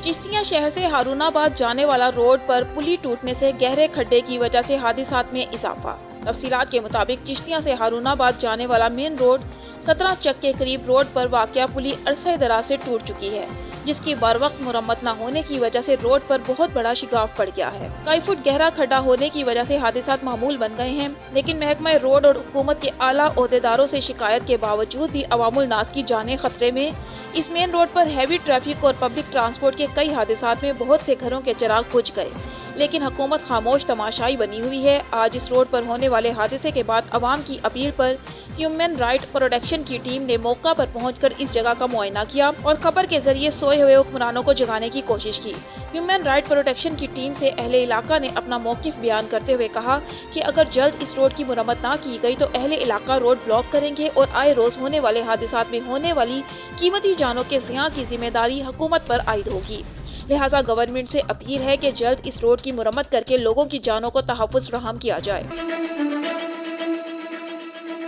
چشتیاں شہر سے ہارون آباد جانے والا روڈ پر پلی ٹوٹنے سے گہرے کھڈے کی وجہ سے حادثات میں اضافہ۔ تفصیلات کے مطابق چشتیاں سے ہارون آباد جانے والا مین روڈ 17 چک کے قریب روڈ پر واقع پلی عرصہ دراز سے ٹوٹ چکی ہے، جس کی بر وقت مرمت نہ ہونے کی وجہ سے روڈ پر بہت بڑا شگاف پڑ گیا ہے۔ کئی فٹ گہرا کھڈا ہونے کی وجہ سے حادثات معمول بن گئے ہیں، لیکن محکمہ روڈ اور حکومت کے اعلیٰ عہدیداروں سے شکایت کے باوجود بھی عوام الناس کی جانیں خطرے میں۔ اس مین روڈ پر ہیوی ٹریفک اور پبلک ٹرانسپورٹ کے کئی حادثات میں بہت سے گھروں کے چراغ بجھ گئے، لیکن حکومت خاموش تماشائی بنی ہوئی ہے۔ آج اس روڈ پر ہونے والے حادثے کے بعد عوام کی اپیل پر ہیومن رائٹ پروٹیکشن کی ٹیم نے موقع پر پہنچ کر اس جگہ کا معائنہ کیا اور خبر کے ذریعے سوئے ہوئے حکمرانوں کو جگانے کی کوشش کی۔ ہیومن رائٹ پروٹیکشن کی ٹیم سے اہل علاقہ نے اپنا موقف بیان کرتے ہوئے کہا کہ اگر جلد اس روڈ کی مرمت نہ کی گئی تو اہل علاقہ روڈ بلاک کریں گے اور آئے روز ہونے والے حادثات میں ہونے والی قیمتی جانوں کے زیاں کی ذمہ داری حکومت پر عائد ہوگی۔ لہٰذا گورنمنٹ سے اپیل ہے کہ جلد اس روڈ کی مرمت کر کے لوگوں کی جانوں کو تحفظ فراہم کیا جائے۔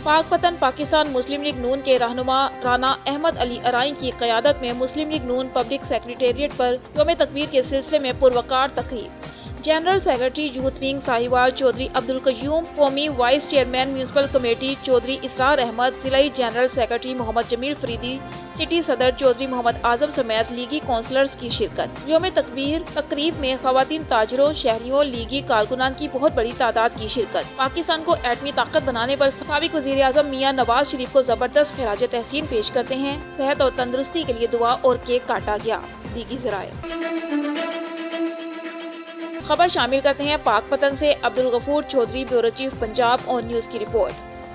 پاک پتن پاکستان مسلم لیگ نون کے رہنما رانا احمد علی ارائیں کی قیادت میں مسلم لیگ نون پبلک سیکریٹریٹ پر یوم تکبیر کے سلسلے میں پروقار تقریب۔ General secretary youth wing Sahiwal Chaudhry Abdul Qayyum, قومی vice chairman municipal committee Chaudhry Israr Ahmed, ضلعی general secretary Muhammad Jamil Faridi, city صدر چودھری محمد اعظم سمیت لیگی کونسلرز کی شرکت۔ یوم تکبیر تقریب میں خواتین تاجروں، شہریوں، لیگی کارکنان کی بہت بڑی تعداد کی شرکت۔ پاکستان کو ایٹمی طاقت بنانے پر سابق وزیر اعظم میاں نواز شریف کو زبردست خراج تحسین پیش کرتے ہیں۔ صحت اور تندرستی کے لیے دعا اور کیک کاٹا گیا۔ لیگی ذرائع خبر شامل کرتے ہیں پاک پتن سے عبدالغفور چودھری، بیورو چیف پنجاب اور نیوز کی رپورٹ۔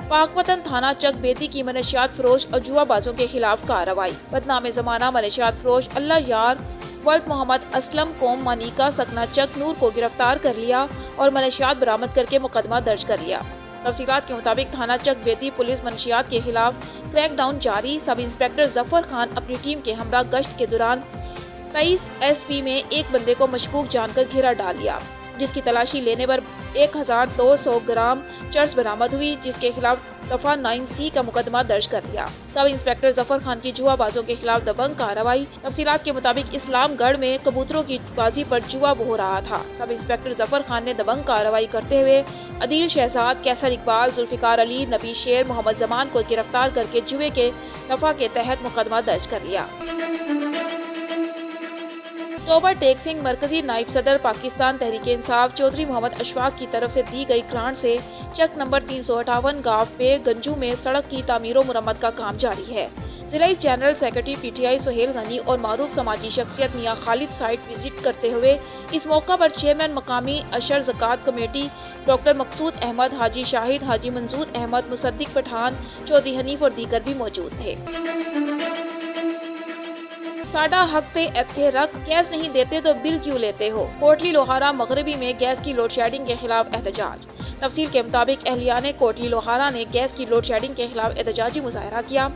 پاک پتن تھانہ چک بیتی کی منشیات فروش اور جوا بازوں کے خلاف کارروائی۔ بدنام زمانہ منشیات فروش اللہ یار ولد محمد اسلم قوم مانیکا سکنہ چک نور کو گرفتار کر لیا اور منشیات برآمد کر کے مقدمہ درج کر لیا۔ تفصیلات کے مطابق تھانہ چک بیتی پولیس منشیات کے خلاف کریک ڈاؤن جاری۔ سب انسپکٹر ظفر خان اپنی ٹیم کے ہمراہ گشت کے دوران 23 SP میں ایک بندے کو مشکوک جان کر گھیرا ڈال لیا، جس کی تلاشی لینے پر 1200 گرام چرس برآمد ہوئی، جس کے خلاف دفعہ 9C کا مقدمہ درج کر لیا۔ سب انسپکٹر ظفر خان کی جوا بازوں کے خلاف دبنگ کارروائی۔ تفصیلات کے مطابق اسلام گڑھ میں کبوتروں کی بازی پر جوا ہو رہا تھا۔ سب انسپکٹر ظفر خان نے دبنگ کارروائی کرتے ہوئے عدیل شہزاد، کیسر اقبال، ذوالفقار علی، نبی شیر، محمد زمان کو گرفتار کر کے جوے کے دفعہ کے تحت مقدمہ درج کر لیا۔ توبہ ٹیک سنگھ مرکزی نائب صدر پاکستان تحریک انصاف چودھری محمد اشفاق کی طرف سے دی گئی گرانٹ سے چک نمبر 358 گاؤں پہ گنجو میں سڑک کی تعمیر و مرمت کا کام جاری ہے۔ ضلعی جنرل سیکرٹری PTI سہیل غنی اور معروف سماجی شخصیت میاں خالد سائٹ وزٹ کرتے ہوئے اس موقع پر چیئرمین مقامی اشر زکوٰۃ کمیٹی ڈاکٹر مقصود احمد، حاجی شاہد، حاجی منظور احمد، مصدق پٹھان، چودھری حنیف اور دیگر بھی موجود تھے۔ ساڈا حق تے ایتھے رکھ، گیس نہیں دیتے تو بل کیوں لیتے ہو؟ کوٹلی لوہارا مغربی میں گیس کی لوڈ شیڈنگ کے خلاف احتجاج۔ تفصیل کے مطابق اہلیان کوٹلی لوہارا نے گیس کی لوڈ شیڈنگ کے خلاف احتجاجی مظاہرہ کیا۔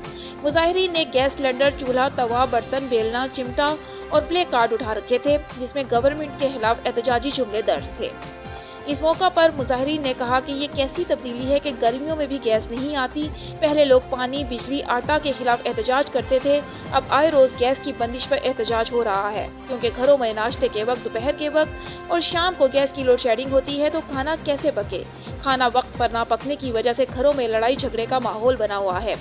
مظاہرین نے گیس سلنڈر، چولہا، توا، برتن، بیلنا، چمٹا اور پلے کارڈ اٹھا رکھے تھے، جس میں گورنمنٹ کے خلاف احتجاجی جملے درج تھے۔ اس موقع پر مظاہرین نے کہا کہ یہ کیسی تبدیلی ہے کہ گرمیوں میں بھی گیس نہیں آتی؟ پہلے لوگ پانی، بجلی، آٹا کے خلاف احتجاج کرتے تھے، اب آئے روز گیس کی بندش پر احتجاج ہو رہا ہے، کیونکہ گھروں میں ناشتے کے وقت، دوپہر کے وقت اور شام کو گیس کی لوڈ شیڈنگ ہوتی ہے تو کھانا کیسے پکے؟ کھانا وقت پر نہ پکنے کی وجہ سے گھروں میں لڑائی جھگڑے کا ماحول بنا ہوا ہے۔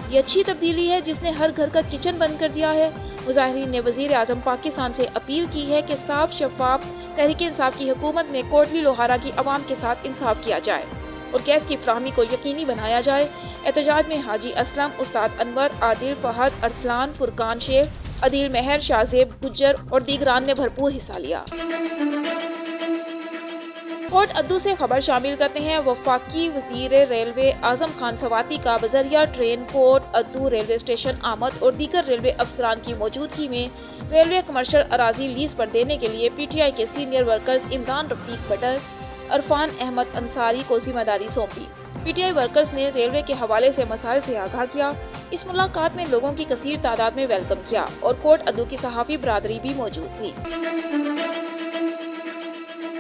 یہ اچھی تبدیلی ہے جس نے ہر گھر کا کچن بند کر دیا ہے۔ مظاہرین نے وزیر اعظم پاکستان سے اپیل کی ہے کہ صاف شفاف تحریک انصاف کی حکومت میں کوٹلی لوہارا کی عوام کے ساتھ انصاف کیا جائے اور گیس کی فراہمی کو یقینی بنایا جائے۔ احتجاج میں حاجی اسلم، استاد انور، عادل، فہد، ارسلان، فرقان شیخ، عدیل مہر، شاہزیب گجر اور دیگران نے بھرپور حصہ لیا۔ کوٹ ادو سے خبر شامل کرتے ہیں۔ وفاقی وزیر ریلوے اعظم خان سواتی کا بذریعہ ٹرین کوٹ ادو ریلوے اسٹیشن آمد اور دیگر ریلوے افسران کی موجودگی میں ریلوے کمرشل اراضی لیز پر دینے کے لیے PTI کے سینئر ورکرز عمران رفیق بٹر، عرفان احمد انصاری کو ذمہ داری سونپی۔ PTI ورکرز نے ریلوے کے حوالے سے مسائل سے آگاہ کیا۔ اس ملاقات میں لوگوں کی کثیر تعداد میں ویلکم کیا اور کوٹ ادو کی صحافی برادری بھی موجود تھی۔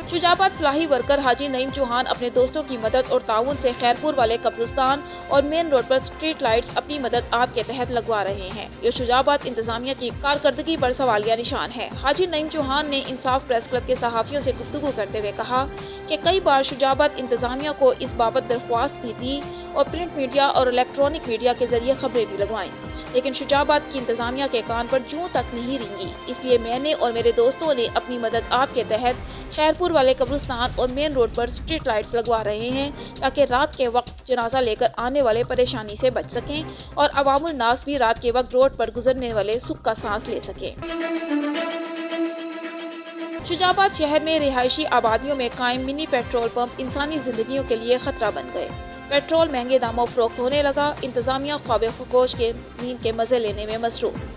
शुजाबाद फलाही वर्कर हाजी नईम चौहान अपने दोस्तों की मदद और ताउन से खैरपुर वाले कब्रिस्तान और मेन रोड पर स्ट्रीट लाइट्स अपनी मदद आप के तहत लगवा रहे हैं। ये शुजाबाद इंतजामिया की कारकर्दगी पर सवालिया निशान है। हाजी नईम चौहान ने इंसाफ प्रेस क्लब के सहाफियों से गुफ्तगू करते हुए कहा कि कई बार शुजाबाद इंतजामिया को इस बाबत दरख्वास्त भी दी और प्रिंट मीडिया और इलेक्ट्रॉनिक मीडिया के जरिए खबरें भी लगवाईं, लेकिन शुजाबाद की इंतजामिया के कान पर जूं तक नहीं रेंगी। इसलिए मैंने और मेरे दोस्तों ने अपनी मदद आप के तहत खैरपुर वाले कब्रिस्तान और मेन रोड पर स्ट्रीट लाइट्स लगवा रहे हैं ताकि रात के वक्त जनाजा लेकर आने वाले परेशानी से बच सकें और अवामुल नास भी रात के वक्त रोड पर गुजरने वाले सुख का सांस ले सकें। शुजाबाद शहर में रिहायशी आबादियों में कायम मिनी पेट्रोल पंप इंसानी जिंदगियों के लिए खतरा बन गए। पेट्रोल महंगे दामों फरोख्त होने लगा। इंतजामिया ख्वाब खगोश के नींद के मजे लेने में मसरूफ।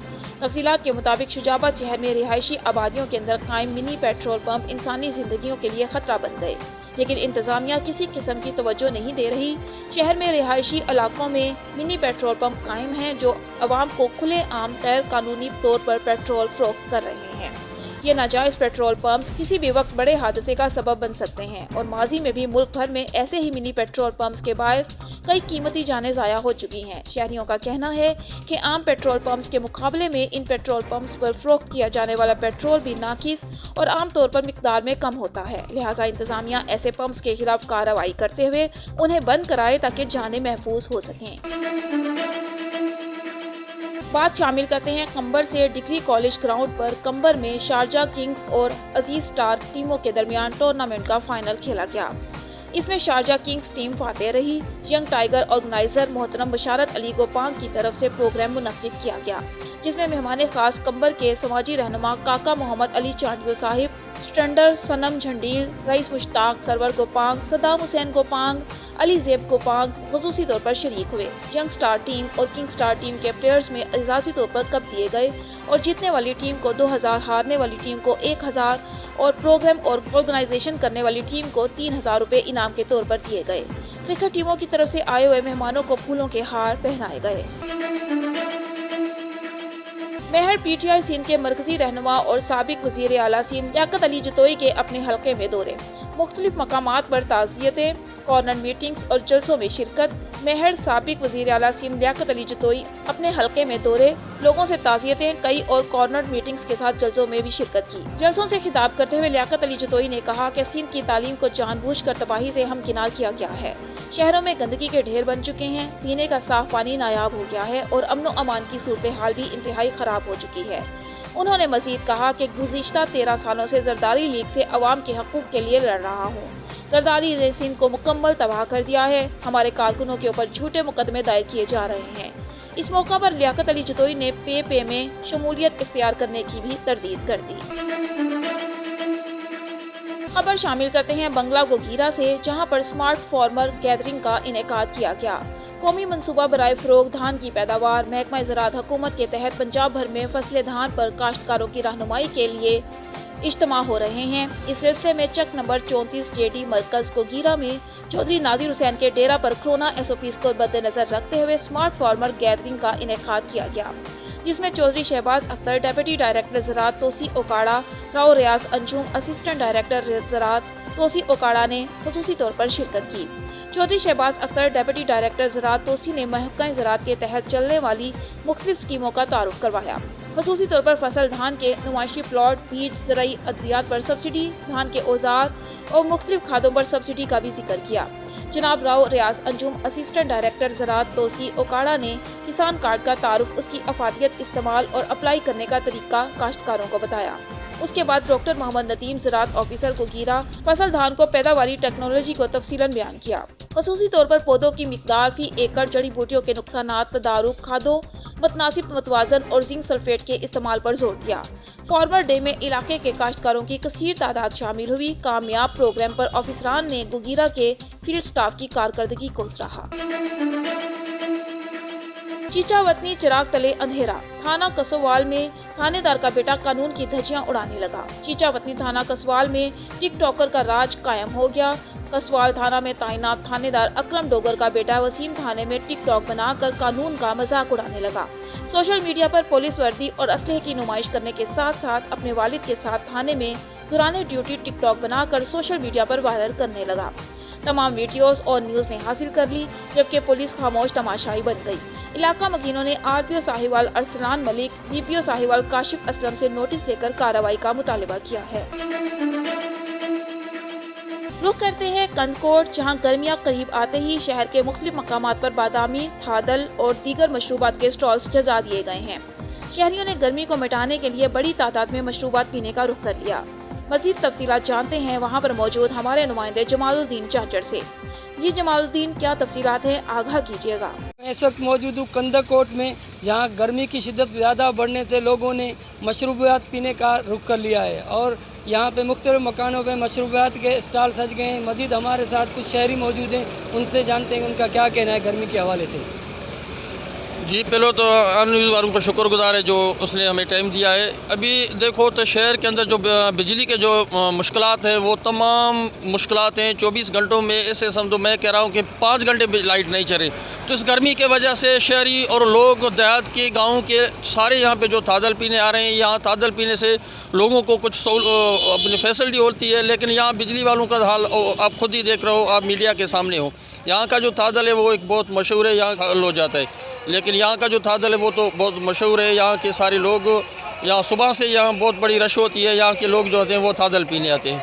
तफसीलात के मुताबिक शुजाबाद शहर में रिहायशी आबादियों के अंदर कायम मिनी पेट्रोल पंप इंसानी जिंदगियों के लिए खतरा बन गए, लेकिन इंतजामिया किसी किस्म की तवज्जो नहीं दे रही। शहर में रिहायशी इलाकों में मिनी पेट्रोल पंप कायम हैं जो अवाम को खुले आम गैर कानूनी तौर पर पेट्रोल फरोख्त कर रहे हैं। ये नाजायज पेट्रोल पंप्स किसी भी वक्त बड़े हादसे का सबब बन सकते हैं और माजी में भी मुल्क भर में ऐसे ही मिनी पेट्रोल पंप्स के बायस कई कीमती जानें ज़ाया हो चुकी हैं। शहरियों का कहना है कि आम पेट्रोल पंप्स के मुकाबले में इन पेट्रोल पंप्स पर फरोख्त किया जाने वाला पेट्रोल भी नाकिस और आम तौर पर मिकदार में कम होता है। लिहाजा इंतजामिया ऐसे पंप्स के खिलाफ कार्रवाई करते हुए उन्हें बंद कराए ताकि जानें महफूज हो सकें। बात शामिल करते हैं कंबर से। डिग्री कॉलेज ग्राउंड पर कंबर में शारजा किंग्स और अजीज स्टार टीमों के दरमियान टूर्नामेंट का फाइनल खेला गया। इसमें शारजा किंग्स टीम फातेह रही। यंग टाइगर ऑर्गेनाइजर मोहतरम बशारत अली गोपांग की तरफ से प्रोग्राम मुनक्किद किया गया, जिसमें मेहमान खास कंबर के समाजी रहनुमा काका मोहम्मद अली चांडियो साहिब, स्टैंडर सनम झंडील, रईस मुश्ताक, सरवर गोपांग, सदाम हुसैन गोपांग, अली जेब गोपांग खुसूसी तौर पर शरीक हुए। यंग स्टार टीम और किंग स्टार टीम के प्लेयर्स में एजाजी तौर पर कप दिए गए और जीतने वाली टीम को 2000, हारने वाली टीम को 1000 और प्रोग्राम और ऑर्गेनाइजेशन करने वाली टीम को 3000 रुपए इनाम के तौर पर दिए गए। क्रिकेट टीमों की तरफ से आए हुए मेहमानों को फूलों के हार पहनाए गए। मेहर पीटीआई सिंध के मरकजी रहनुमा और साबिक वजीर आला सिंध लियाकत अली जतोई के अपने हलके में दौरे, मुख्तलिफ मकामात पर ताज़ियतें, कॉर्नर मीटिंग्स और जलसों में शिरकत। मेहर साबिक वजीर आला सिंध लियाकत अली जतोई अपने हलके में दौरे, लोगों से ताज़ियतें कई और कॉर्नर मीटिंग्स के साथ जलसों में भी शिरकत की। जलसों से खिताब करते हुए लियाकत अली जतोई ने कहा कि सिंध की तालीम को जानबूझकर तबाही से हमकिनार किया गया है। शहरों में गंदगी के ढेर बन चुके हैं, पीने का साफ पानी नायाब हो गया है और अमन अमान की सूरत हाल भी इंतहाई खराब हो चुकी है। उन्होंने मजीद कहा कि गुज़िश्ता 13 सालों से जरदारी लीग से अवाम के हकूक़ के लिए लड़ रहा हूँ। जरदारी ने सिंध को मुकम्मल तबाह कर दिया है। हमारे कारकुनों के ऊपर झूठे मुकदमे दायर किए जा रहे हैं। इस मौका पर लियाकत अली जतोई ने पे में शमूलियत इख्तियार करने की भी तरदीद कर दी। खबर शामिल करते हैं बंगला गोगीरा से, जहां पर स्मार्ट फार्मर गैदरिंग का इनेकाद किया गया। कौमी मनसूबा बराए फरोग धान की पैदावार महकमा ज़राअत हुकूमत के तहत पंजाब भर में फसले धान पर काश्तकारों की रहनुमाई के लिए इज्तिमा हो रहे हैं। इस सिलसिले में चक नंबर 34 JD मरकज गोगीरा में चौधरी नाजिर हुसैन के डेरा पर कोरोना SOPs को मद्देनजर रखते हुए स्मार्ट फार्मर गैदरिंग का इनेकाद किया गया, जिसमें चौधरी शहबाज अख्तर, डेप्यूटी डायरेक्टर ज़राअत तोसी ओकाड़ा, राव रियाज अंजुम, असिस्टेंट डायरेक्टर ज़राअत तोसी ओकाड़ा ने खुसूसी तौर पर शिरकत की। चौधरी शहबाज अख्तर, डेप्यूटी डायरेक्टर ज़राअत तोसी ने महकमा ज़राअत के तहत चलने वाली मुख्तलिफ स्कीमों का तारुफ करवाया। खुसूसी तौर पर फसल धान के नुमाइशी प्लॉट, बीज, ज़राई अद्वियात पर सब्सिडी, धान के औजार और मुख्तलिफ खादों पर सब्सिडी का भी जिक्र किया। जनाब राव रियाज अंजुम, असिस्टेंट डायरेक्टर ज़राअत तोसी ओकाड़ा ने किसान कार्ड का तारुफ, उसकी अफादियत, इस्तेमाल और अप्लाई करने का तरीका काश्तकारों को बताया। उसके बाद डॉक्टर मोहम्मद नदीम, ज़राअत ऑफिसर गोगीरा, फसल धान को पैदावारी टेक्नोलॉजी को तफसीलन बयान किया। खुसूसी तौर पर पौधों की मिकदार फी एकड़, जड़ी बूटियों के नुकसानात, तदारुक, खादों, मतनासिब मतवाजन और जिंक सल्फेट के इस्तेमाल पर जोर दिया। फार्मर डे में इलाके के काश्तकारों की कसीर तादाद शामिल हुई। कामयाब प्रोग्राम पर ऑफिसरान ने गोगीरा के फील्ड स्टाफ की कारकर्दगी को सराहा। चीचा वतनी चिराग तले अंधेरा। थाना कसोवाल में थानेदार का बेटा कानून की धज्जियां उड़ाने लगा। चीचा वतनी थाना कसवाल में टिकटॉकर का राज कायम हो गया। कसवाल थाना में तैनात थानेदार अकरम डोगर का बेटा वसीम थाने में टिकटॉक बनाकर कानून का मजाक उड़ाने लगा। सोशल मीडिया पर पुलिस वर्दी और असलहे की नुमाइश करने के साथ साथ अपने वालिद के साथ थाने में दौरान ड्यूटी टिकटॉक बनाकर सोशल मीडिया पर वायरल करने लगा। तमाम वीडियोस और न्यूज़ ने हासिल कर ली, जबकि पुलिस खामोश तमाशाई बन गई। इलाका मकीनों ने आरपीओ साहिवाल अरसलान मलिक, डीपीओ साहिवाल काशिफ असलम से नोटिस लेकर कार्रवाई का मुतालबा किया है। रुख करते हैं कंदकोट, जहां गर्मियां करीब आते ही शहर के मुख्तलिफ मकामात पर बादामी, थादल और दीगर मशरूबात के स्टॉल्स जजा दिए गए हैं। शहरियों ने गर्मी को मिटाने के लिए बड़ी तादाद में मशरूबात पीने का रुख कर लिया। मजीद तफसीलात जानते हैं वहां पर मौजूद हमारे नुमाइंदे जमालुद्दीन चाचड़ से। जी जमालुद्दीन, क्या तफसीलात हैं, आगाह कीजिएगा। मैं इस वक्त मौजूद हूँ कंदकोट में, जहाँ गर्मी की शिद्दत ज़्यादा बढ़ने से लोगों ने मशरूबात पीने का रुख कर लिया है और यहाँ पे मुख्तलिफ मकानों पे मशरूबात के स्टॉल सज गए हैं। मज़ीद हमारे साथ कुछ शहरी मौजूद हैं, उनसे जानते हैं उनका क्या कहना है गर्मी के हवाले से। जी, पहले तो आम न्यूज़ वालों का शुक्रगुजार है जो उसने हमें टाइम दिया है। अभी देखो तो शहर के अंदर जो बिजली के जो मुश्किलात हैं वो तमाम मुश्किलात हैं। 24 घंटों में ऐसे समझो, मैं कह रहा हूँ कि 5 घंटे लाइट नहीं चले। तो इस गर्मी के वजह से शहरी और लोग देहात के गाँव के सारे यहाँ पे जो तादल पीने आ रहे हैं। यहाँ तादल पीने से लोगों को कुछ अपनी फैसिलिटी होती है, लेकिन यहाँ बिजली वालों का हाल आप खुद ही देख रहे हो, आप मीडिया के सामने हो। यहाँ का जो तादल है वो एक बहुत मशहूर है, यहाँ हल हो जाता है। लेकिन यहाँ का जो तादल है वो तो बहुत मशहूर है। यहाँ के सारे लोग, यहाँ सुबह से यहाँ बहुत बड़ी रश होती है, यहाँ के लोग जो होते हैं वो तादल पीने आते हैं।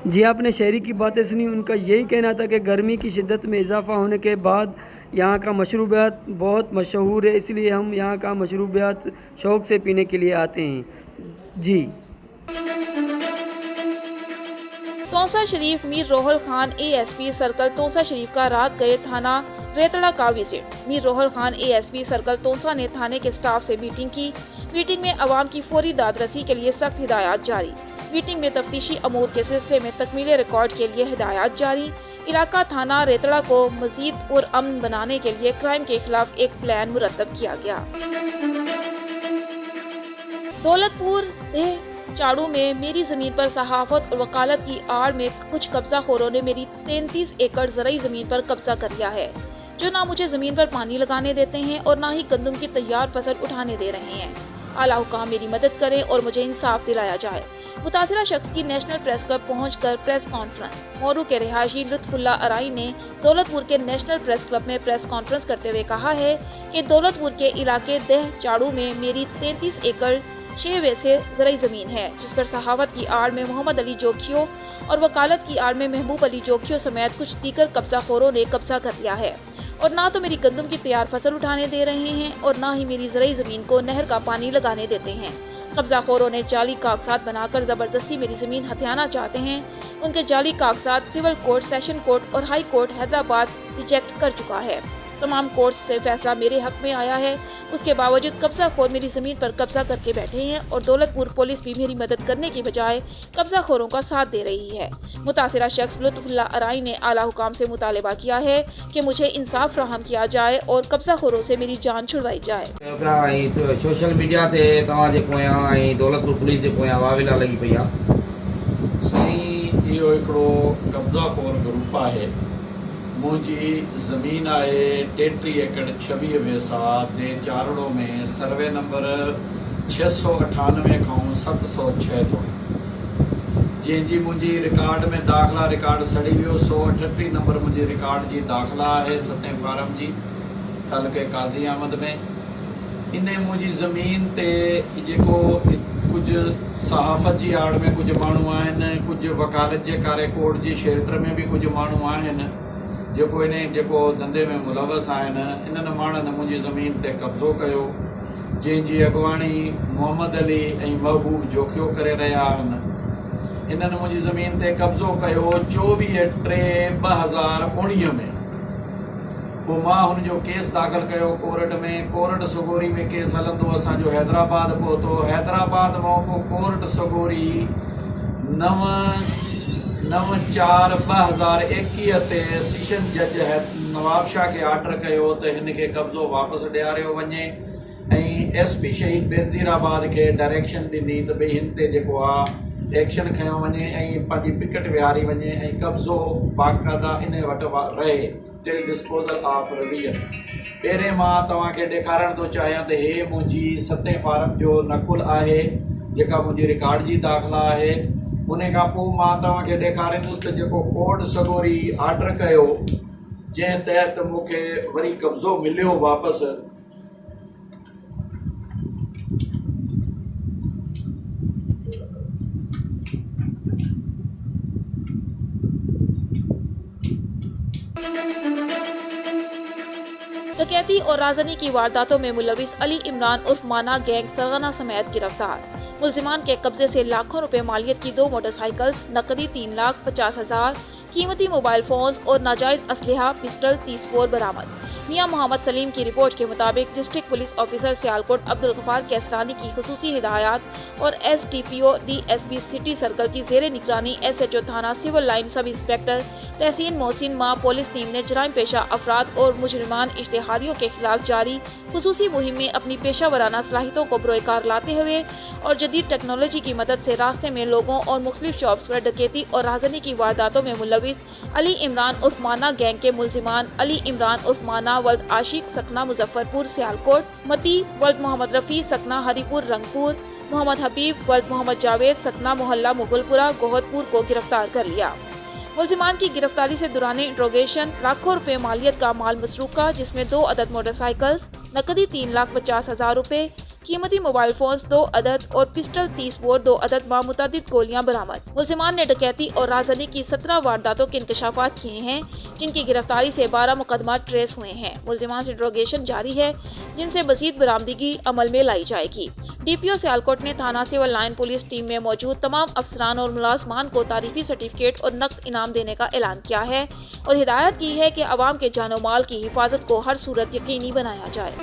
जी, आपने शहरी की बातें सुनी, उनका यही कहना था कि गर्मी की शिद्दत में इजाफा होने के बाद यहाँ का मशरूबात बहुत मशहूर है, इसलिए हम यहाँ का मशरूबात शौक़ से पीने के लिए आते हैं। जी। तौसा शरीफ मीर रोहल खान एएसपी सर्कल तौसा शरीफ का रात गए थाना रेतड़ा का visit. Mir Rohal Khan ASP circle Taunsa ने थाने के स्टाफ से मीटिंग की। मीटिंग में अवाम की फौरी दादरसी के लिए सख्त हिदायत जारी। मीटिंग में तफ्तीशी अमूर के सिलसिले में तकमीले रिकॉर्ड के लिए हिदायत जारी। इलाका थाना रेतड़ा को मजीद और अमन बनाने के लिए क्राइम के खिलाफ एक प्लान मुरतब किया गया। दौलतपुर चाड़ू में मेरी जमीन पर सहाफत और वकालत की आड़ में कुछ कब्जा खोरों ने मेरी 33 एकड़ ज़राई जमीन पर कब्जा कर लिया है, जो ना मुझे जमीन पर पानी लगाने देते हैं और ना ही गंदम की तैयार फसल उठाने दे रहे हैं। आला हुकाम मेरी मदद करें और मुझे इंसाफ दिलाया जाए। मुतासिरा शख्स की नेशनल प्रेस क्लब पहुंचकर प्रेस कॉन्फ्रेंस। मोरू के रिहायशी लुत्फुल्ला अराई ने दौलतपुर के नेशनल प्रेस क्लब में प्रेस कॉन्फ्रेंस करते हुए कहा है कि दौलतपुर के इलाके देह चाड़ू में मेरी 33 एकड़ 6 वैसे ज़राई ज़मीन है, जिस पर सहावत की आड़ में मोहम्मद अली जोखियों और वकालत की आड़ में महबूब अली जोखियों समेत कुछ दीगर कब्जा खोरों ने कब्जा कर लिया है और ना तो मेरी गंदम की तैयार फसल उठाने दे रहे हैं और ना ही मेरी ज़राई ज़मीन को नहर का पानी लगाने देते हैं। कब्जा खोरों ने जाली कागजात बनाकर ज़बरदस्ती मेरी ज़मीन हथियाना चाहते हैं। उनके जाली कागजात सिविल कोर्ट, सेशन कोर्ट और हाई कोर्ट हैदराबाद रिजेक्ट कर चुका है। तमाम कोर्ट से फैसला मेरे हक में आया है, उसके बावजूद कब्जा खोर मेरी ज़मीन पर कब्जा करके बैठे हैं और दौलतपुर पुलिस भी मेरी मदद करने की बजाय कब्जा खोरों का साथ दे रही है। मुतासिरा शख्स लुत्फुल्ला अराई ने आला हुकाम से मुतालबा किया है कि मुझे इंसाफ फराहम किया जाए और कब्जा खोरों से मेरी जान छुड़वाई जाए। सोशल मीडिया ते तव्हां जे पोयां ऐं दौलतपुर पुलिस जे पोयां वाविला लगी पई आहे। साईं, इहो हिकिड़ो कब्जा खोर ग्रुप आहे। मुंहिंजी ज़मीन आहे 33 एकड़ 26 वेसा दे चारड़ो में सर्वे नंबर 698 खां 706 तो, जंहिंजी मुंहिंजी रिकॉर्ड में दाख़िला रिकॉर्ड सड़ी वियो। 138 नंबर मुंहिंजी रिकॉर्ड जी दाख़िला आहे 7 फारम जी हल्के काज़ी अहमद में। इन मुंहिंजी ज़मीन ते जेको कुझु सहाफ़त जी आड़ में कुझु माण्हू आहिनि, कुझु वकालत जे कारे कोर्ट जी शेल्टर में भी कुझु माण्हू आहिनि जेको धंधे में मुलवस आहिनि। इन्हनि माण्हुनि मुंहिंजी ज़मीन ते कब्ज़ो कयो, जंहिंजी अॻुवाणी मोहम्मद अली ऐं महबूब जोखियो करे रहिया आहिनि। इन्हनि मुंहिंजी ज़मीन ते कब्ज़ो कयो 24/3/2019 में। पोइ मां हुनजो केस दाख़िल कयो कोर्ट में। कोर्ट सगोरी में केस हलंदो असांजो हैदराबाद पहुतो। हैदराबाद मां पोइ कोर्ट सगोरी 9/4/2021 ते सेशन जज नवाब शाह खे आर्डर कयो त हिन खे कब्ज़ो वापसि ॾियारियो वञे ऐं SP शहीद बेनज़ीराबाद खे डायरेक्शन ॾिनी त भई हिन ते जेको आहे एक्शन खयो वञे ऐं पंहिंजी पिकट विहारी वञे ऐं कब्ज़ो बाक़ाइदा इन वटि रहे टिल डिस्पोजल ऑफ रिविजन। पहिरें मां तव्हांखे ॾेखारणु थो चाहियां त हे मुंहिंजी 7 फारम जो नकुल आहे जेका मुंहिंजी रिकॉर्ड जी दाख़िला आहे। उन खां पोइ मां तव्हांखे ॾेखारींदुसि त जेको कोर्ट सगोरी आर्डर कयो जंहिं तहत मूंखे वरी कब्ज़ो मिलियो वापसि, डकैती और राजनी की वारदातों में मुलविस अली इमरान उर्फ माना गैंग सरगना समेत गिरफ्तार। मुलजिमान के कब्जे से लाखों रुपए मालियत की 2 मोटरसाइकिल्स, नकदी 3,50,000, कीमती मोबाइल फोन्स और नाजायज असलहा पिस्टल 30 बोर बरामद। मियां मोहम्मद सलीम की रिपोर्ट के मुताबिक district police officer Sialkot Abdul Ghaffar Kasrani की खुसूसी हिदायत और SDPO DSP सिटी सर्कल की जेर निगरानी SHO थाना सिविल लाइन सब इंस्पेक्टर तहसीन मोहसिन मां पुलिस टीम ने जराइम पेशा अफराद और मुजरिमान इश्तेहारियों के खिलाफ जारी खुसूसी मुहिम में अपनी पेशा वराना सलाहियतों को बरोकार लाते हुए और जदीद टेक्नोलॉजी की मदद से रास्ते में लोगों और मुख्तलिफ शॉप्स पर डकैती और राजनी की वारदातों में मुलविस अली इमरान उर्फ माना गैंग के मुलजिमान अली इमरान उर्फ माना वल्द आशिक सकना मुजफ्फरपुर सियालकोट, मती वल्द मोहम्मद रफ़ी सकना हरीपुर रंगपुर, मोहम्मद हबीब वल्द मोहम्मद जावेद सकना मोहल्ला मुगलपुरा गोहदपुर को गिरफ्तार कर लिया। मुलजिमान की गिरफ्तारी से दौरान इंट्रोगेशन लाखों रुपए मालियत का माल मसरूका, जिसमें 2 अदद मोटरसाइकिल्स, नकदी 3,50,000 रुपए, कीमती मोबाइल फोन्स 2 अदद और पिस्टल 30 बोर 2 अदद व मुतअद्दिद गोलियां बरामद। मुलजिमान ने डकैती और राजनी की 17 वारदातों के इंकशाफात किए हैं, जिनकी गिरफ्तारी से 12 मुकदमा ट्रेस हुए हैं। मुलजिमान से इंट्रोगेशन जारी है, जिनसे मजीद बरामदगी अमल में लाई जाएगी। DPO सियालकोट ने थाना सिविल लाइन पुलिस टीम में मौजूद तमाम अफसरान और मुलाजमान को तारीफी सर्टिफिकेट और नकद इनाम देने का ऐलान किया है और हिदायत की है कि अवाम के जानो माल की हिफाजत को हर सूरत यकीनी बनाया जाए।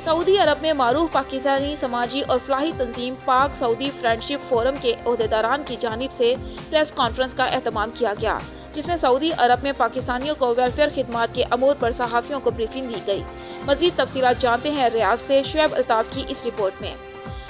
सऊदी अरब में मारूफ पाकिस्तानी समाजी और फलाही तंजीम पाक सऊदी फ्रेंडशिप फोरम के ओहदेदारान की जानिब से प्रेस कॉन्फ्रेंस का एहतमाम किया गया, जिसमें सऊदी अरब में पाकिस्तानियों को वेलफेयर खिदमात के अमूर पर सहाफ़ियों को ब्रीफिंग दी गई। मज़ीद तफसीलात जानते हैं रियाज से शुएब अल्ताफ की इस रिपोर्ट में।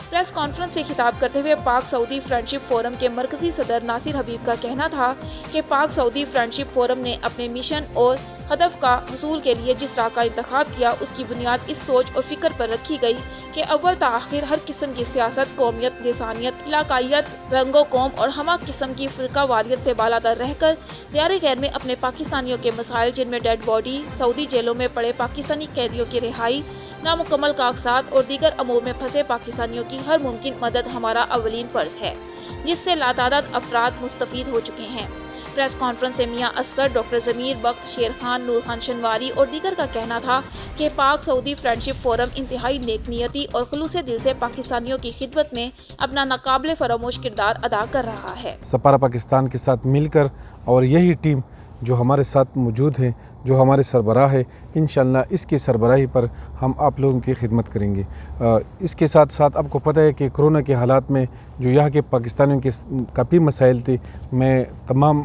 प्रेस कॉन्फ्रेंस से खिताब करते हुए पाक सऊदी फ्रेंडशिप फोरम के मरकजी सदर नासिर हबीब का कहना था कि पाक सऊदी फ्रेंडशिप फोरम ने अपने मिशन और हदफ का हसूल के लिए जिस राह का इंतखाब किया, उसकी बुनियाद इस सोच और फिक्र पर रखी गई कि अव्वल ता आखिर हर किस्म की सियासत, कौमियत, लिसानियत, इलाकायत, रंगो कौम और हमा किस्म की फ़िरका वारियत से बालातर रहकर दियारे गैर में अपने पाकिस्तानियों के मसाइल, जिनमें डेड बॉडी, सऊदी जेलों में पड़े पाकिस्तानी कैदियों की रिहाई, नामुकम्मल कागजात और दीगर अमूर में फंसे पाकिस्तानियों की हर मुमकिन मदद हमारा अवलीन फ़र्ज़ है, जिससे लातादाद अफराद मुस्तफ़ीद हो चुके हैं। प्रेस कॉन्फ्रेंस से मियां असगर, डॉक्टर ज़मीर बख्श, शेर खान, नूर खान शनवारी और दीगर का कहना था कि पाक सऊदी फ्रेंडशिप फोरम इंतहाई नेकनियती और खुलूस दिल से पाकिस्तानियों की खिदमत में अपना नाकाबिले फरामोश किरदार अदा कर रहा है। सपारा पाकिस्तान के साथ मिलकर और यही टीम जो हमारे साथ मौजूद है, जो हमारे सरबराह है, इंशाअल्लाह इसकी सरबराही पर हम आप लोगों की खिदमत करेंगे। इसके साथ साथ आपको पता है कि कोरोना के हालात में जो यहाँ के पाकिस्तानियों के काफ़ी मसाइल थे, मैं तमाम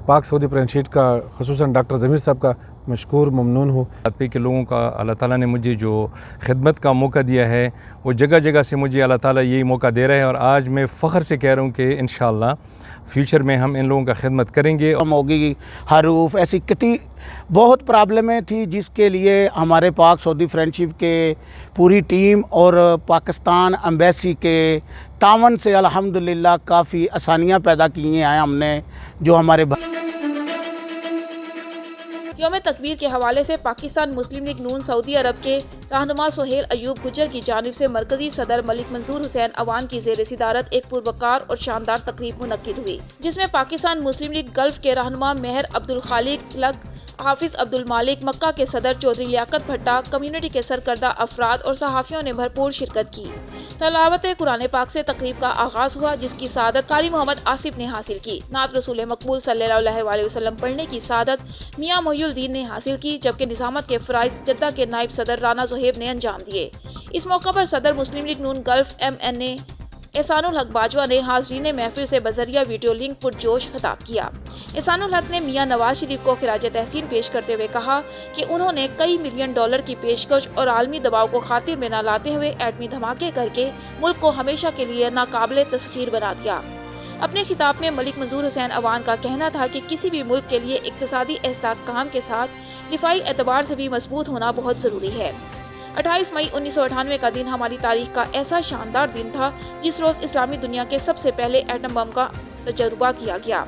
पाक सऊदी फ्रेंडशिप का ख़ुसूसन डॉक्टर ज़मीर साहब का मशकूर ममनून हूँ। पे के लोगों का अल्लाह ताला ने मुझे जो खिदमत का मौका दिया है, वो जगह जगह से मुझे अल्लाह ताला यही मौका दे रहा है और आज मैं फ़ख्र से कह रहा हूँ कि इंशाअल्लाह फ्यूचर में हम इन लोगों का खिदमत करेंगे। होगी हरूफ ऐसी कितनी बहुत प्रॉब्लमें थी, जिसके लिए हमारे पाक सऊदी फ्रेंडशिप के पूरी टीम और पाकिस्तान एम्बेसी के तावन से अल्हम्दुलिल्लाह काफ़ी आसानियाँ पैदा की हैं हमने। जो हमारे यौम तकबीर के हवाले से पाकिस्तान मुस्लिम लीग नून सऊदी अरब के रहनुमा सुहेल अयूब गुजर की जानिब से मरकजी सदर मलिक मंजूर हुसैन अवान की जेर सिदारत एक पुरवकार और शानदार तकरीब मुनक्किद हुई, जिसमें पाकिस्तान मुस्लिम लीग गल्फ के रहनुमा मेहर अब्दुल खालिक लग, हाफिज अब्दुल मालिक, मक्का के सदर चौधरी लियाकत भट्टा, कम्युनिटी के सरकर्दा अफराद और सहाफ़ियों ने भरपूर शिरकत की। तलावत कुरान पाक से तकरीब का आगाज़ हुआ, जिसकी सादत कारी मोहम्मद आसिफ ने हासिल की। नात रसूल मकबूल सल्लल्लाहु अलैहि वसल्लम पढ़ने की सादत मियां मोहिउद्दीन ने हासिल की, जबकि निज़ामत के फ़राइज़ जद्दा के नायब सदर राना ज़ुहैब ने अंजाम दिए। इस मौका पर सदर मुस्लिम लीग नून गल्फ MNA एहसानुल हक बाजवा ने हाज़रीन महफिल से बजरिया वीडियो लिंक पुरजोश खिताब किया। एहसानुल हक ने मियां नवाज शरीफ को खिराज तहसीन पेश करते हुए कहा कि उन्होंने कई मिलियन डॉलर की पेशकश और आलमी दबाव को खातिर में न लाते हुए एटमी धमाके करके मुल्क को हमेशा के लिए नाकाबिले तस्खीर बना दिया। अपने खिताब में मलिक मंजूर हुसैन अवान का कहना था कि किसी भी मुल्क के लिए इक्तिसादी इस्तेहकाम के साथ दिफाई एतबार से भी मजबूत होना बहुत ज़रूरी है। 28 मई 1998 का दिन हमारी तारीख का ऐसा शानदार दिन था जिस रोज़ इस्लामी दुनिया के सबसे पहले एटम बम का तजुर्बा किया गया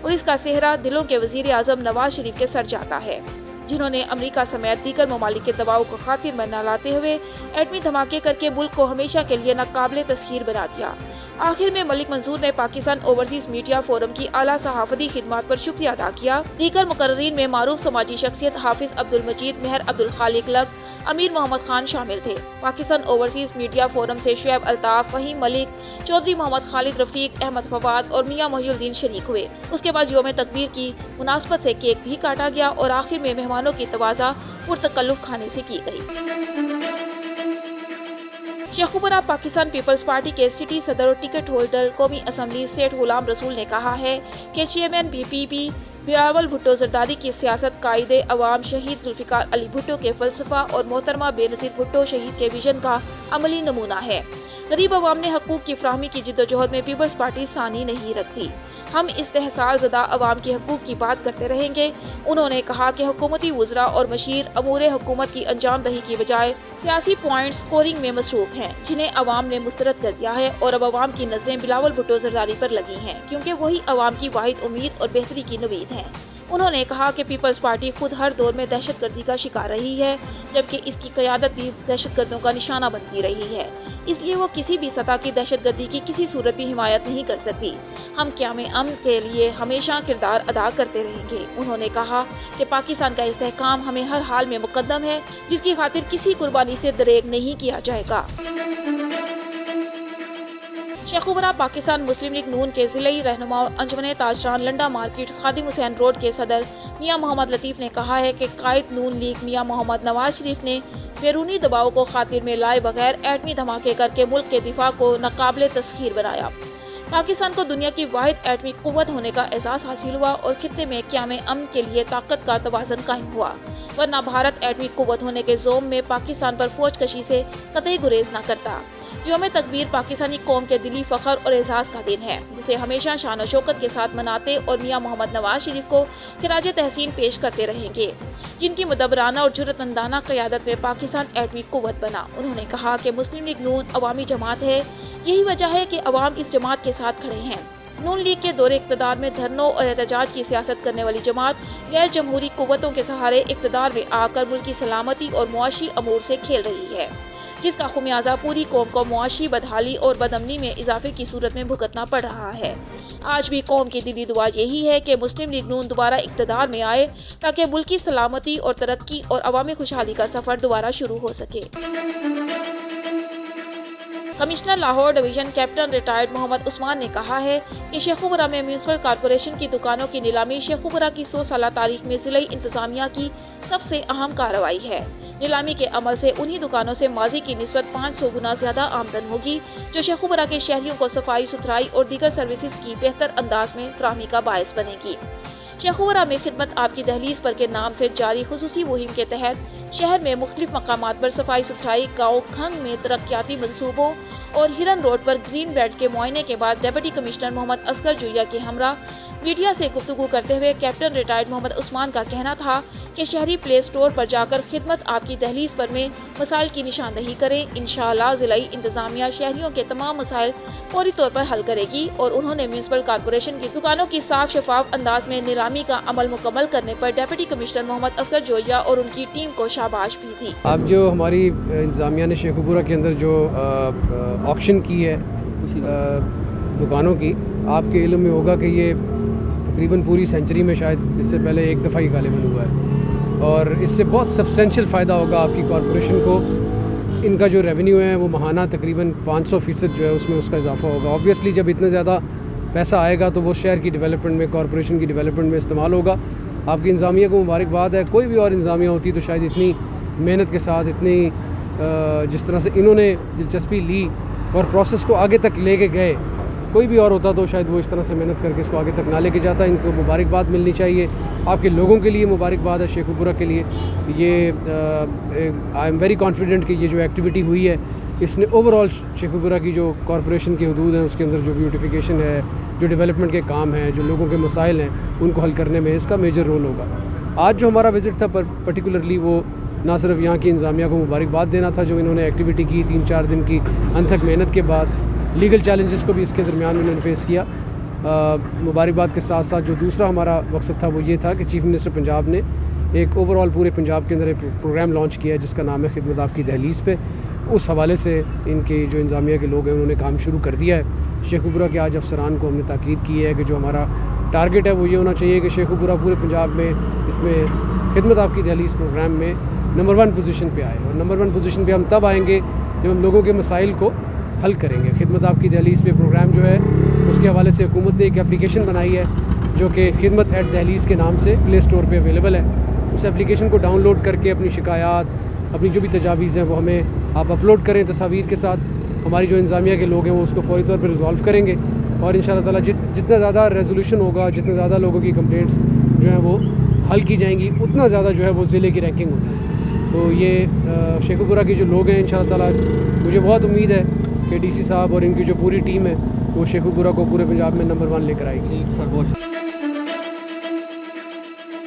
और इसका सेहरा दिलों के वज़ीर आज़म नवाज शरीफ के सर जाता है, जिन्होंने अमेरिका समेत दीगर ममालिक के दबाव को खातिर में न लाते हुए एटमी धमाके करके मुल्क को हमेशा के लिए नाकाबिले तस्खीर बना दिया। आखिर में मलिक मंसूर ने पाकिस्तान ओवरसीज मीडिया फोरम की आला सहाफती खिदमत पर शुक्रिया अदा किया। दीगर मुकर्रीन में मारूफ समाजी शख्सियत हाफिज अब्दुल मजीद, मेहर अब्दुल खालिक लक, अमीर मोहम्मद खान शामिल थे। पाकिस्तान ओवरसीज मीडिया फोरम से शुएब अल्ताफ, फहीम मलिक, चौधरी मोहम्मद खालिद रफीक, अहमद फवाद और मियां मोहिउद्दीन शरीक हुए। उसके बाद यौम तकबीर की मुनासबत से केक भी काटा गया और आखिर में मेहमानों की तवाज़ा पुरतकल्लुफ़ खाने से की गई। शेखुपुरा पाकिस्तान पीपल्स पार्टी के सिटी सदर और टिकट होल्डर कौमी असम्बली सेठ गुलाम रसूल ने कहा है कि चेयरमैन बीपीपी बिलावल भुट्टो जरदारी की सियासत कायदे अवाम शहीद जुल्फिकार अली भुट्टो के फलसफा और मोहतरमा बेनज़ीर भुट्टो शहीद के विजन का अमली नमूना है। गरीब अवाम ने हकूक़ की फ्राहमी की जिद्दोजहद में पीपल्स पार्टी सानी नहीं रखती। हम इस्तेहसाल ज़दा अवाम की हकूक़ की बात करते रहेंगे। उन्होंने कहा कि हुकूमती वज़रा और मशीर अमूर हुकूमत की अंजाम दही की बजाय सियासी पॉइंट स्कोरिंग में मसरूफ़ हैं, जिन्हें अवाम ने मुस्तरद कर दिया है और अब अवाम की नज़रें बिलावल भुट्टो जरदारी पर लगी हैं, क्योंकि वही अवाम की वाहिद उम्मीद और बेहतरी की नवीद हैं। उन्होंने कहा कि पीपल्स पार्टी खुद हर दौर में दहशतगर्दी का शिकार रही है, जबकि इसकी क़यादत भी दहशतगर्दों का निशाना बनती रही है, इसलिए वो किसी भी सतह की दहशतगर्दी की किसी सूरत भी हिमायत नहीं कर सकती। हम क़याम अमन के लिए हमेशा किरदार अदा करते रहेंगे। उन्होंने कहा कि पाकिस्तान का इस्तेहकाम हमें हर हाल में मुकद्दम है, जिसकी खातिर किसी कुर्बानी से दरेग नहीं किया जाएगा। शेखुपुरा पाकिस्तान मुस्लिम लीग नून के ज़िलाई रहनुमा अंजुमन ताजरान लंडा मार्केट खादिम हुसैन रोड के सदर मियां मोहम्मद लतीफ़ ने कहा है कि कायद नून लीग मियां मोहम्मद नवाज शरीफ ने बैरूनी दबाव को खातिर में लाए बगैर एटमी धमाके करके मुल्क के दिफा को नाकाबिले तस्खीर बनाया। पाकिस्तान को दुनिया की वाहिद एटमी कुव्वत होने का एहसास हासिल हुआ और खित्ते में क़याम अमन के लिए ताकत का तवाज़न कायम हुआ, वरना भारत एटमी कुव्वत होने के ज़ोम में पाकिस्तान पर फौज कशी से कतई गुरेज न करता। यौम तकबीर पाकिस्तानी कौम के दिली फ़ख्र और एजाज़ का दिन है, जिसे हमेशा शान और शौकत के साथ मनाते और मियां मोहम्मद नवाज शरीफ को खिराज तहसीन पेश करते रहेंगे, जिनकी मुदब्बराना और जुर्रतमंदाना क़यादत में पाकिस्तान एटमी कुव्वत बना। उन्होंने कहा कि मुस्लिम लीग नून अवामी जमात है, यही वजह है कि अवाम इस जमात के साथ खड़े हैं। नून लीग के दौरे इक़्तिदार में धरनों और एहतजाज की सियासत करने वाली जमात गैर जमहूरी कुव्वतों के सहारे इक़्तिदार में आकर मुल्क की सलामती और मुआशी अमूर से खेल रही है, जिसका खुमियाजा पूरी कौम को मुआशी बदहाली और बदअमनी में इजाफे की सूरत में भुगतना पड़ रहा है। आज भी कौम की दिली दुआ यही है कि मुस्लिम लीग नून दोबारा इक़्तिदार में आए, ताकि मुल्क की सलामती और तरक्की और अवामी खुशहाली का सफ़र दोबारा शुरू हो सके। Commissioner Lahore division captain retired Mohammad Usman ने कहा है कि शेखुपुरा में म्यूनसिपल कॉरपोरेशन की दुकानों की नीलामी शेखुपुरा की 100 साला तारीख में ज़िलाई इंतज़ामिया की सबसे अहम कार्रवाई है। नीलामी के अमल से उन्हीं दुकानों से माजी की निस्बत 500 गुना ज़्यादा आमदन होगी, जो शेखुपुरा के शहरियों को सफाई सुथराई और दीगर सर्विसेज की बेहतर अंदाज में फराहमी का बायस बनेगी। शेखुपुरा में खिदमत आपकी दहलीज पर के नाम से जारी खुसूसी मुहिम के तहत शहर में मुख्तलिफ मकामात पर सफाई सुथराई, गाँव खंग में तरक्याती मनसूबों और हिरन रोड पर ग्रीन बेल्ट के मुआयने के बाद डिप्टी कमिश्नर मोहम्मद असगर जुइया के हमरा मीडिया से गुफ्तगू करते हुए कैप्टन रिटायर्ड मोहम्मद उस्मान का कहना था कि शहरी प्ले स्टोर पर जाकर खिदमत आपकी दहलीज पर में मसाइल की निशानदही करें। इंशाअल्लाह ज़िलाई इंतज़ामिया शहरियों के तमाम मसाइल फौरी तौर पर हल करेगी। और उन्होंने म्यूनसिपल कॉरपोरेशन की दुकानों की साफ शफाफ अंदाज में नीलामी का अमल मुकम्मल करने पर डिप्टी कमिश्नर मोहम्मद असगर जोया और उनकी टीम को शाबाश भी दी। अब जो हमारी इंतज़ामिया ने शेखुपुरा के अंदर जो ऑक्शन की है दुकानों की, आपके इल्म में होगा कि ये तकरीबन पूरी सेंचुरी में शायद इससे पहले एक दफ़ा ही गालिबन हुआ है, और इससे बहुत सब्सटेंशियल फ़ायदा होगा आपकी कॉरपोरेशन को। इनका जो रेवेन्यू है वो माहाना तकरीबन 500% जो है उसमें उसका इजाफा होगा। ऑब्वियसली जब इतना ज़्यादा पैसा आएगा तो वो शहर की डेवलपमेंट में, कॉरपोरेशन की डेवलपमेंट में इस्तेमाल होगा। आपकी इंतज़ामिया को मुबारकबाद है। कोई भी और इंतज़ामिया होती तो शायद इतनी मेहनत के साथ, इतनी जिस तरह से इन्होंने दिलचस्पी ली और प्रोसेस को आगे तक लेके गए। कोई भी और होता तो शायद वो इस तरह से मेहनत करके इसको आगे तक ना लेके जाता। इनको मुबारकबाद मिलनी चाहिए, आपके लोगों के लिए मुबारकबाद है, शेखुपुरा के लिए। ये आई एम वेरी कॉन्फिडेंट कि ये जो एक्टिविटी हुई है इसने ओवरऑल शेखुपुरा की जो कॉरपोरेशन की हदूद हैं उसके अंदर जो ब्यूटिफिकेशन है, जो डेवलपमेंट के काम हैं, जो लोगों के मसाइल हैं, उनको हल करने में इसका मेजर रोल होगा। आज जो हमारा विज़िट था पर्टिकुलरली वो ना सिर्फ यहाँ की इंतज़ामिया को मुबारकबाद देना था जो इन्होंने एक्टिविटी की 3-4 दिन की अनथक मेहनत के बाद, लीगल चैलेंजेस को भी इसके दरमियान उन्होंने फेस किया। मुबारकबाद के साथ साथ जो दूसरा हमारा मकसद था वो ये था कि चीफ़ मिनिस्टर पंजाब ने एक ओवरऑल पूरे पंजाब के अंदर एक प्रोग्राम लॉन्च किया है जिसका नाम है खिदमत आपकी दहलीज़ पे। उस हवाले से इनके जो इंतज़ामिया के लोग हैं उन्होंने काम शुरू कर दिया है। शेखुपुरा के आज अफसरान को हमने ताकीद की है कि जो हमारा टारगेट है वो ये होना चाहिए कि शेखुपुरा पूरे पंजाब में इसमें खिदमत आपकी दहलीज़ प्रोग्राम में नंबर 1 पोजीशन पे आए। और नंबर 1 पोजीशन पे हम तब आएंगे जब हम लोगों के मसाइल को हल करेंगे। खिदमत आपकी दहलीज़ पे प्रोग्राम जो है उसके हवाले से हुकूमत ने एक एप्लीकेशन बनाई है जो कि खिदमत एट दहलीज़ के नाम से प्ले स्टोर पे अवेलेबल है। उस एप्लीकेशन को डाउनलोड करके अपनी शिकायत, अपनी जो भी तजावीज़ हैं वो हमें आप अपलोड करें तस्वीर के साथ। हमारी जो इंतज़ामिया के लोग हैं वो उसको फौरी तौर पर रिजॉल्व करेंगे और इंशाअल्लाह ताला जितना ज़्यादा रेजोल्यूशन होगा, जितने ज़्यादा लोगों की कंप्लेंट्स जो हैं वो हल की जाएंगी, उतना ज़्यादा जो है वो ज़िले की रैंकिंग होगी। तो ये शेखुपुरा के जो लोग हैं इंशाअल्लाह ताला मुझे बहुत उम्मीद है कि डीसी साहब और इनकी जो पूरी टीम है वो शेखुपुरा को पूरे पंजाब में नंबर 1 लेकर आएगी।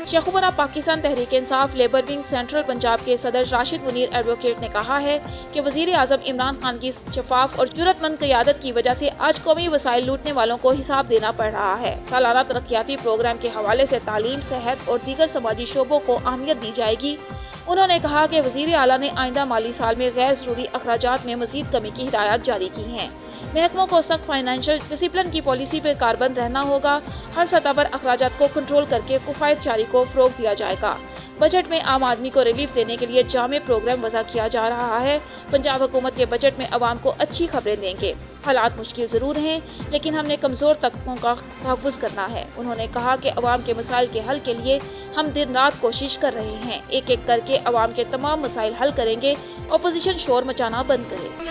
Sheikhupura Pakistan Tehreek Insaf labour wing central Punjab के सदर राशिद मुनीर एडवोकेट ने कहा है कि वज़ीर आज़म इमरान खान की शफाफ और जुर्रतमंद क़यादत की वजह से आज कौमी वसाइल लूटने वालों को हिसाब देना पड़ रहा है। सालाना तरक्याती प्रोग्राम के हवाले से तालीम, सेहत और दीगर समाजी शोबों को अहमियत दी जाएगी। उन्होंने कहा कि वज़ीर आला ने आइंदा माली साल में गैर ज़रूरी अखराजात में मज़ीद कमी की हिदायत जारी की हैं। महकमों को सख्त फाइनेंशियल डिसिप्लिन की पॉलिसी पर कारबंद रहना होगा। हर सतह पर अखराजात को कंट्रोल करके किफायतचारी को फ़रोग़ दिया जाएगा। बजट में आम आदमी को रिलीफ देने के लिए जामे प्रोग्राम वज़ा किया जा रहा है। पंजाब हुकूमत के बजट में अवाम को अच्छी खबरें देंगे। हालात मुश्किल ज़रूर हैं लेकिन हमने कमज़ोर तबकों का तहफ़्फ़ुज़ करना है। उन्होंने कहा कि अवाम के मसाइल के हल के लिए हम दिन रात कोशिश कर रहे हैं। एक एक करके अवाम के तमाम मसाइल हल करेंगे। अपोजिशन शोर मचाना बंद करे।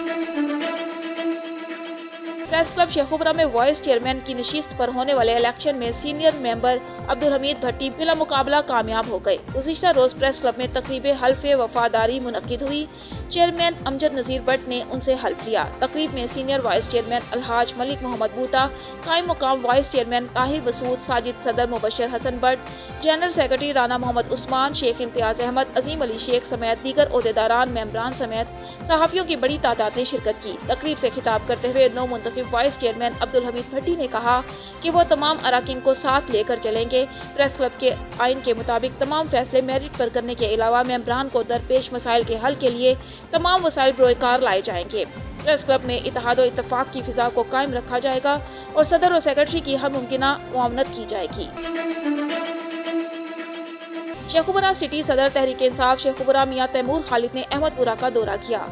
प्रेस क्लब शेखुपुरा में वाइस चेयरमैन की नशिस्त पर होने वाले इलेक्शन में सीनियर मेंबर अब्दुल हमीद भट्टी बिला मुकाबला कामयाब हो गए। गुज़िश्ता रोज़ प्रेस क्लब में तकरीब हल्फ़े वफादारी मुनक्किद हुई। चेयरमैन अमजद नज़ीर भट्ट ने उनसे हल्फ लिया। तकरीब में senior vice chairman Alhaj Malik Mohammad Boota, कायम मुकाम वाइस चेयरमैन ताहिर बसूद, साजिद सदर मुबशर हसन भट्ट, जनरल सेक्रेटरी राना मोहम्मद उस्मान, शेख इम्तियाज़ अहमद, अजीम अली शेख समेत दीगर ओहदेदारान, मेंबरान समेत सहाफ़ियों की बड़ी तादाद ने शिरकत की। तकरीब से खिताब करते हुए नौ मुंतखब वाइस चेयरमैन अब्दुल हमीद भट्टी ने कहा कि वो तमाम अराकीन को साथ लेकर चलेंगे। प्रेस क्लब के आइन के मुताबिक तमाम फैसले मेरिट पर करने के अलावा मेंबरान को दरपेश मसाइल के हल के लिए तमाम वसाइल बरोकार लाए जाएंगे। प्रेस क्लब में इत्तेहाद और इत्तफाक की फिजा को कायम रखा जाएगा और सदर और सेक्रेटरी की हर मुमकिना मुआवनत की जाएगी। शेखुपुरा सिटी सदर तहरीक इंसाफ शेखुपुरा मियां तैमूर खालिद ने अहमदपुरा का दौरा किया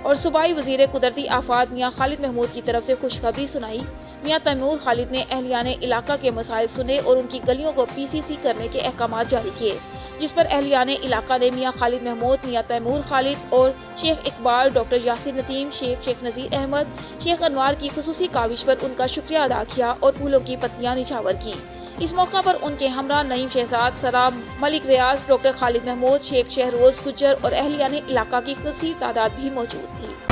और सूबाई वज़ीर कुदरती आफात मियां खालिद महमूद की तरफ से खुशखबरी सुनाई। मियां तैमूर खालिद ने अहलियाने इलाका के मसाइल सुने और उनकी गलियों को PCC करने के अहकाम जारी किए, जिस पर अहलियाने इलाका ने मियां खालिद महमूद, मियां तैमूर खालिद और शेख इकबाल, डॉक्टर यासिर नदीम, शेख नज़ीर अहमद, शेख अनवार की खुसूसी काविश पर उनका शुक्रिया अदा किया और फूलों की पत्तियां निछावर की। इस मौका पर उनके हमरा नईम शहजाद, सराब, मलिक रियाज, डॉक्टर खालिद महमूद, शेख शहरोज गुज्जर और अहलियाने इलाका की कसीर तादाद भी मौजूद थी।